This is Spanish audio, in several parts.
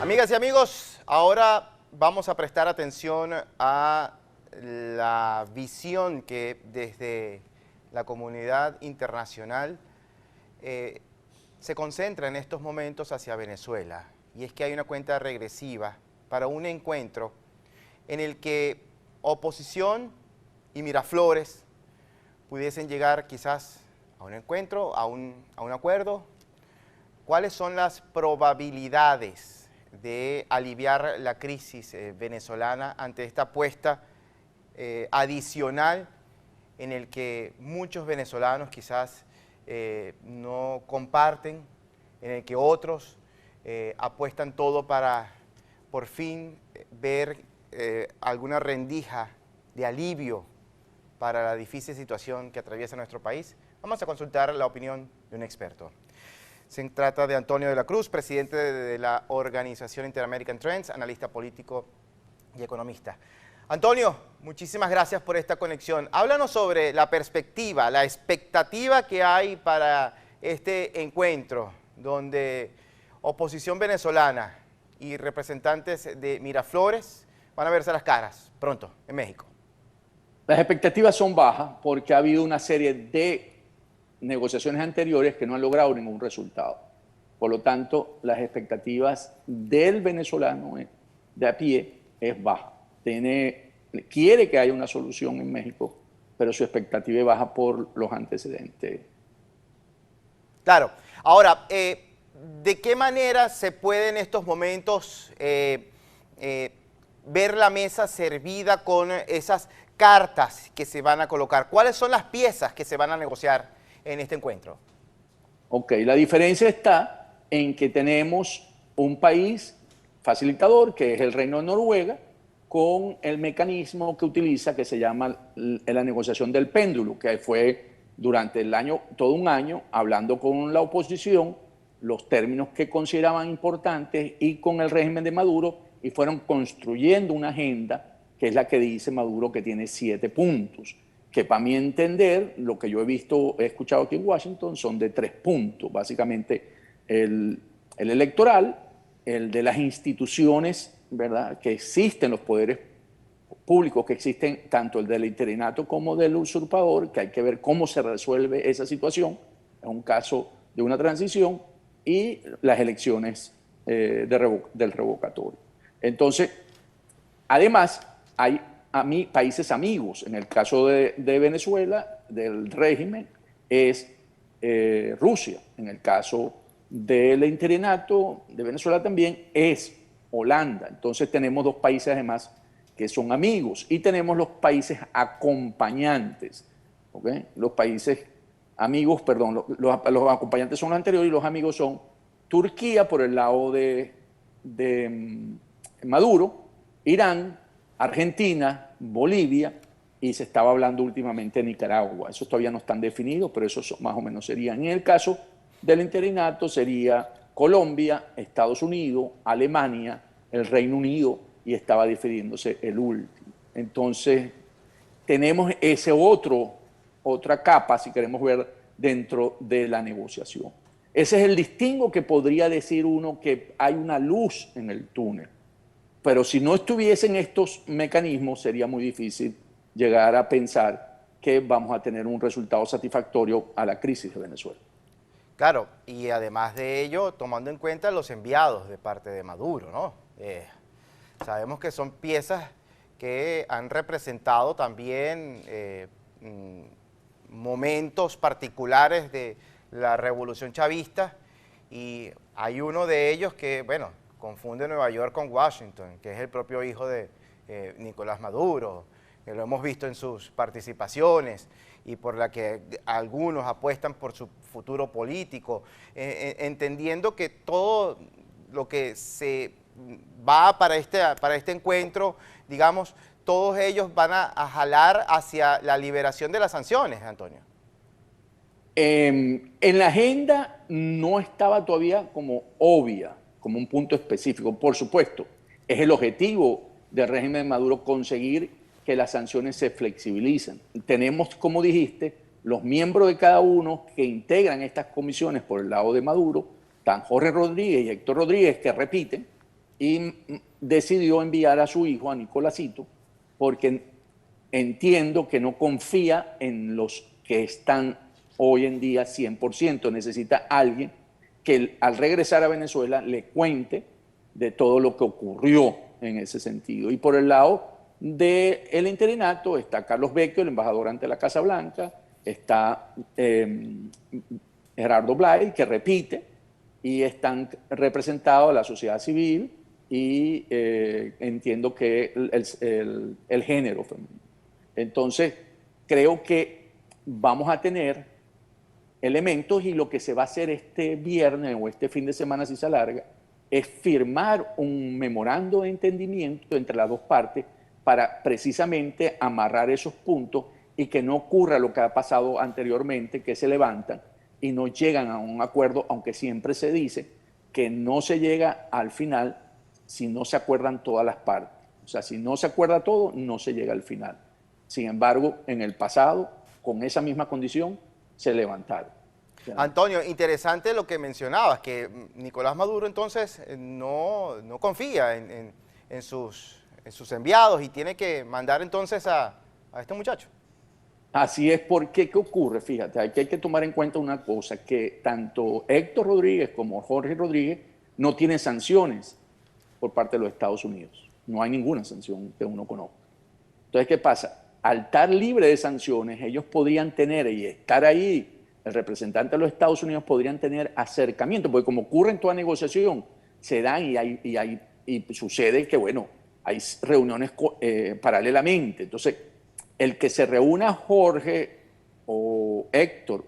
Amigas y amigos, ahora vamos a prestar atención a la visión que desde la comunidad internacional se concentra en estos momentos hacia Venezuela. Y es que hay una cuenta regresiva para un encuentro en el que oposición y Miraflores pudiesen llegar quizás a un encuentro, a un acuerdo. ¿Cuáles son las probabilidades de aliviar la crisis venezolana ante esta apuesta adicional en el que muchos venezolanos quizás no comparten, en el que otros apuestan todo para por fin ver alguna rendija de alivio para la difícil situación que atraviesa nuestro país? Vamos a consultar la opinión de un experto. Se trata de Antonio de la Cruz, presidente de la organización Inter-American Trends, analista político y economista. Antonio, muchísimas gracias por esta conexión. Háblanos sobre la perspectiva, la expectativa que hay para este encuentro, donde oposición venezolana y representantes de Miraflores van a verse las caras pronto en México. Las expectativas son bajas porque ha habido una serie de negociaciones anteriores que no han logrado ningún resultado. Por lo tanto, las expectativas del venezolano de a pie es baja. Quiere que haya una solución en México, pero su expectativa es baja por los antecedentes. Claro. Ahora, ¿de qué manera se puede en estos momentos ver la mesa servida con esas cartas que se van a colocar? ¿Cuáles son las piezas que se van a negociar en este encuentro? Ok, la diferencia está en que tenemos un país facilitador, que es el Reino de Noruega, con el mecanismo que utiliza, que se llama la negociación del péndulo, que fue durante el año, todo un año, hablando con la oposición, los términos que consideraban importantes y con el régimen de Maduro, y fueron construyendo una agenda que es la que dice Maduro, que tiene 7 puntos, que para mi entender, lo que yo he escuchado aquí en Washington, son de 3 puntos. Básicamente el electoral, el de las instituciones, ¿verdad?, que existen, los poderes públicos que existen, tanto el del interinato como del usurpador, que hay que ver cómo se resuelve esa situación, en un caso de una transición, y las elecciones del revocatorio. Entonces, además, hay países amigos. En el caso de Venezuela, del régimen, es Rusia. En el caso del interinato de Venezuela también es Holanda. Entonces tenemos 2 países además que son amigos, y tenemos los países acompañantes. ¿Okay? Los países amigos, perdón, los acompañantes son los anteriores y los amigos son Turquía por el lado de Maduro, Irán, Argentina, Bolivia, y se estaba hablando últimamente de Nicaragua. Esos todavía no están definidos, pero esos más o menos serían. En el caso del interinato sería Colombia, Estados Unidos, Alemania, el Reino Unido, y estaba definiéndose el último. Entonces, tenemos otra capa, si queremos ver, dentro de la negociación. Ese es el distingo que podría decir uno que hay una luz en el túnel. Pero si no estuviesen estos mecanismos, sería muy difícil llegar a pensar que vamos a tener un resultado satisfactorio a la crisis de Venezuela. Claro, y además de ello, tomando en cuenta los enviados de parte de Maduro, ¿no? Sabemos que son piezas que han representado también momentos particulares de la revolución chavista, y hay uno de ellos que, bueno, confunde Nueva York con Washington, que es el propio hijo de Nicolás Maduro, que lo hemos visto en sus participaciones y por la que algunos apuestan por su futuro político, entendiendo que todo lo que se va para este encuentro, digamos, todos ellos van a jalar hacia la liberación de las sanciones, Antonio. En la agenda no estaba todavía como obvia, como un punto específico. Por supuesto, es el objetivo del régimen de Maduro conseguir que las sanciones se flexibilicen. Tenemos, como dijiste, los miembros de cada uno que integran estas comisiones por el lado de Maduro, están Jorge Rodríguez y Héctor Rodríguez, que repiten, y decidió enviar a su hijo, a Nicolásito, porque entiendo que no confía en los que están hoy en día 100%. Necesita alguien que al regresar a Venezuela le cuente de todo lo que ocurrió en ese sentido. Y por el lado del interinato está Carlos Vecchio, el embajador ante la Casa Blanca, está Gerardo Blay, que repite, y están representados la sociedad civil y entiendo que el género femenino. Entonces, creo que vamos a tener elementos y lo que se va a hacer este viernes o este fin de semana, si se alarga, es firmar un memorando de entendimiento entre las dos partes para precisamente amarrar esos puntos y que no ocurra lo que ha pasado anteriormente, que se levantan y no llegan a un acuerdo, aunque siempre se dice que no se llega al final si no se acuerdan todas las partes. O sea, si no se acuerda todo, no se llega al final. Sin embargo, en el pasado, con esa misma condición, se levantaron. Antonio, interesante lo que mencionabas, que Nicolás Maduro entonces no confía en sus enviados y tiene que mandar entonces a este muchacho. Así es, porque ¿qué ocurre? Fíjate, hay que tomar en cuenta una cosa, que tanto Héctor Rodríguez como Jorge Rodríguez no tienen sanciones por parte de los Estados Unidos. No hay ninguna sanción que uno conozca. Entonces, ¿qué pasa? Al estar libre de sanciones, ellos podrían tener y estar ahí, el representante de los Estados Unidos podrían tener acercamiento, porque como ocurre en toda negociación, se dan y sucede que, bueno, hay reuniones paralelamente. Entonces, el que se reúna Jorge o Héctor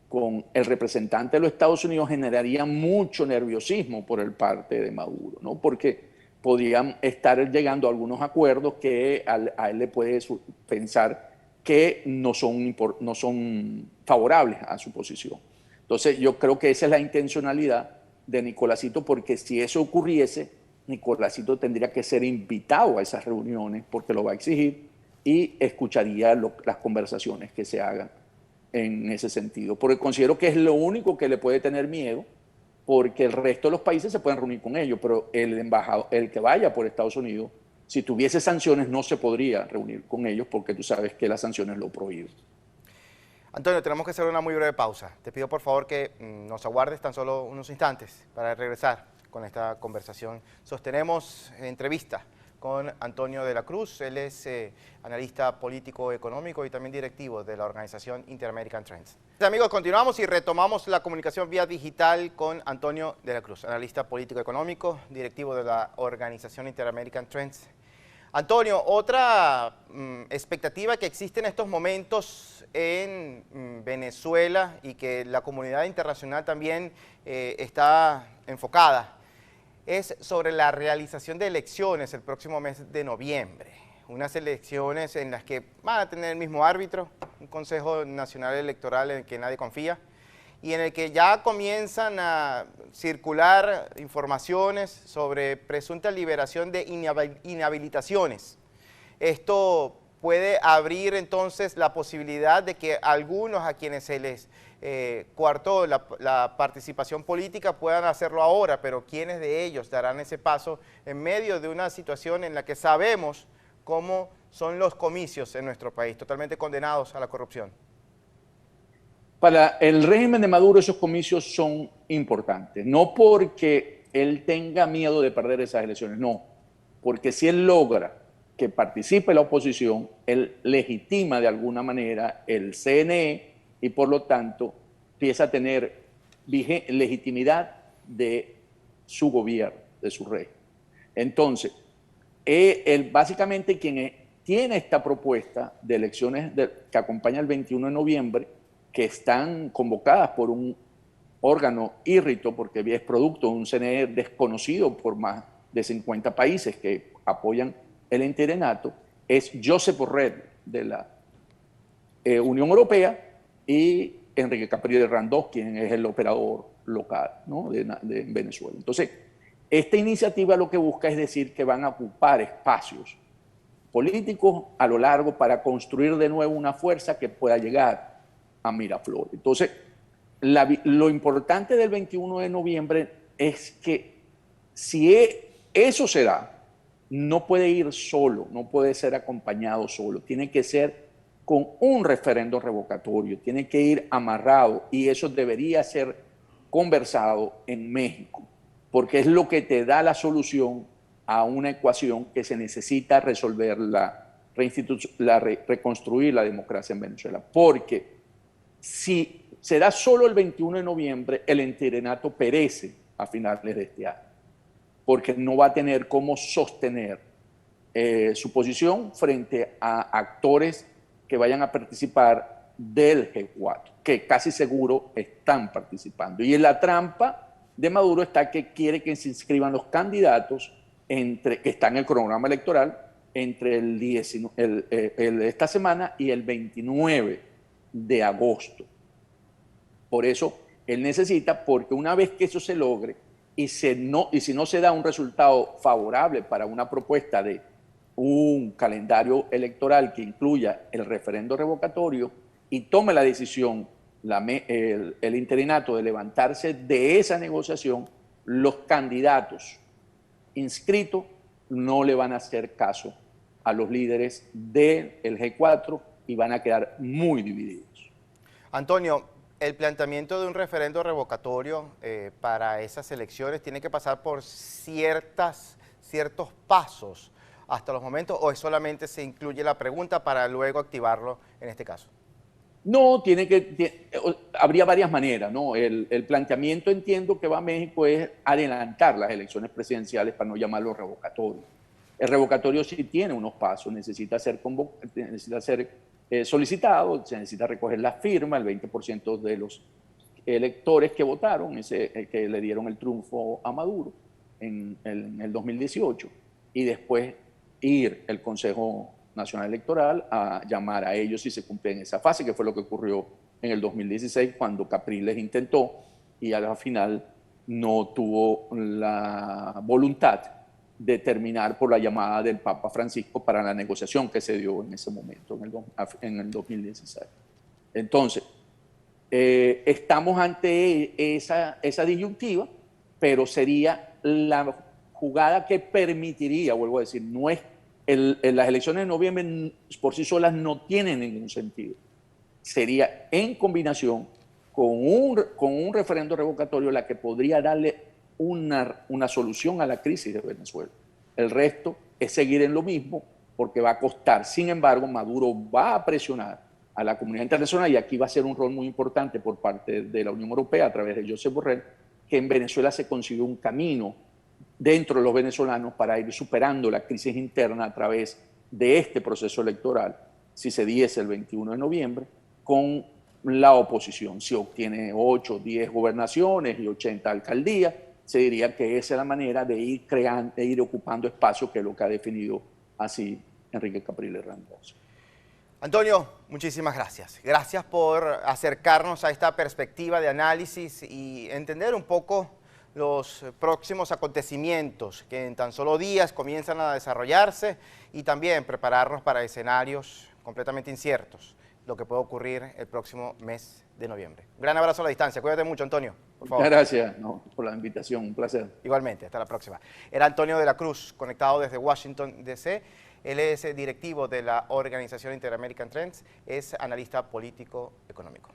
con el representante de los Estados Unidos generaría mucho nerviosismo por el parte de Maduro, ¿no? Porque podrían estar llegando a algunos acuerdos que a él le puede pensar que no son favorables a su posición. Entonces yo creo que esa es la intencionalidad de Nicolásito, porque si eso ocurriese, Nicolásito tendría que ser invitado a esas reuniones porque lo va a exigir y escucharía las conversaciones que se hagan en ese sentido. Porque considero que es lo único que le puede tener miedo, porque el resto de los países se pueden reunir con ellos, pero el embajador, el que vaya por Estados Unidos, si tuviese sanciones no se podría reunir con ellos porque tú sabes que las sanciones lo prohíben. Antonio, tenemos que hacer una muy breve pausa. Te pido por favor que nos aguardes tan solo unos instantes para regresar con esta conversación. Sostenemos entrevista con Antonio de la Cruz. Él es analista político económico y también directivo de la organización Inter-American Trends. Amigos, continuamos y retomamos la comunicación vía digital con Antonio de la Cruz, analista político económico, directivo de la organización Inter-American Trends. Antonio, otra expectativa que existe en estos momentos en Venezuela y que la comunidad internacional también está enfocada es sobre la realización de elecciones el próximo mes de noviembre. Unas elecciones en las que van a tener el mismo árbitro, un Consejo Nacional Electoral en el que nadie confía, y en el que ya comienzan a circular informaciones sobre presunta liberación de inhabilitaciones. Esto puede abrir entonces la posibilidad de que algunos a quienes se les coartó la participación política puedan hacerlo ahora, pero ¿quiénes de ellos darán ese paso en medio de una situación en la que sabemos cómo son los comicios en nuestro país, totalmente condenados a la corrupción? Para el régimen de Maduro esos comicios son importantes, no porque él tenga miedo de perder esas elecciones, no, porque si él logra que participe la oposición, él legitima de alguna manera el CNE y por lo tanto empieza a tener legitimidad de su gobierno, de su régimen. Entonces, él básicamente quien tiene esta propuesta de elecciones que acompaña el 21 de noviembre, que están convocadas por un órgano írrito, porque es producto de un CNE desconocido por más de 50 países que apoyan el interinato, es Josep Borrell de la Unión Europea y Enrique Capriles Randós, quien es el operador local, ¿no? de Venezuela. Entonces, esta iniciativa lo que busca es decir que van a ocupar espacios políticos a lo largo para construir de nuevo una fuerza que pueda llegar a Miraflores. Entonces, lo importante del 21 de noviembre es que si eso se da, no puede ir solo, no puede ser acompañado solo, tiene que ser con un referendo revocatorio, tiene que ir amarrado y eso debería ser conversado en México, porque es lo que te da la solución a una ecuación que se necesita resolver, reconstruir la democracia en Venezuela. Porque si se da solo el 21 de noviembre, el interinato perece a finales de este año, porque no va a tener cómo sostener su posición frente a actores que vayan a participar del G4, que casi seguro están participando. Y en la trampa de Maduro está que quiere que se inscriban los candidatos que están en el cronograma electoral entre esta semana y el 29 de agosto. Por eso él necesita, porque una vez que eso se logre y si no se da un resultado favorable para una propuesta de un calendario electoral que incluya el referendo revocatorio y tome la decisión el interinato de levantarse de esa negociación, los candidatos inscritos no le van a hacer caso a los líderes del G4 y van a quedar muy divididos. Antonio, el planteamiento de un referendo revocatorio para esas elecciones tiene que pasar por ciertos pasos hasta los momentos, o solamente se incluye la pregunta para luego activarlo en este caso? No, habría varias maneras, ¿no? El planteamiento, entiendo, que va a México es adelantar las elecciones presidenciales para no llamarlo revocatorio. El revocatorio sí tiene unos pasos, necesita ser solicitado, se necesita recoger la firma, el 20% de los electores que votaron, que le dieron el triunfo a Maduro en el 2018, y después ir el Consejo Nacional Electoral a llamar a ellos si se cumple en esa fase, que fue lo que ocurrió en el 2016 cuando Capriles intentó y al final no tuvo la voluntad de terminar por la llamada del Papa Francisco para la negociación que se dio en ese momento, en el 2016. Entonces, estamos ante esa disyuntiva, pero sería la jugada que permitiría, vuelvo a decir, no es las elecciones de noviembre por sí solas no tienen ningún sentido. Sería en combinación con un referendo revocatorio la que podría darle una solución a la crisis de Venezuela. El resto es seguir en lo mismo porque va a costar. Sin embargo, Maduro va a presionar a la comunidad internacional y aquí va a ser un rol muy importante por parte de la Unión Europea a través de Josep Borrell, que en Venezuela se consiguió un camino dentro de los venezolanos para ir superando la crisis interna a través de este proceso electoral, si se diese el 21 de noviembre, con la oposición. Si obtiene 8, 10 gobernaciones y 80 alcaldías, se diría que esa es la manera de ir creando, de ir ocupando espacio, que es lo que ha definido así Enrique Capriles Randazzo. Antonio, muchísimas gracias. Gracias por acercarnos a esta perspectiva de análisis y entender un poco los próximos acontecimientos que en tan solo días comienzan a desarrollarse y también prepararnos para escenarios completamente inciertos, lo que puede ocurrir el próximo mes de noviembre. Un gran abrazo a la distancia. Cuídate mucho, Antonio, por favor. Gracias por la invitación, un placer. Igualmente, hasta la próxima. Era Antonio de la Cruz, conectado desde Washington, D.C. Él es directivo de la Organización Inter-American Trends, es analista político económico.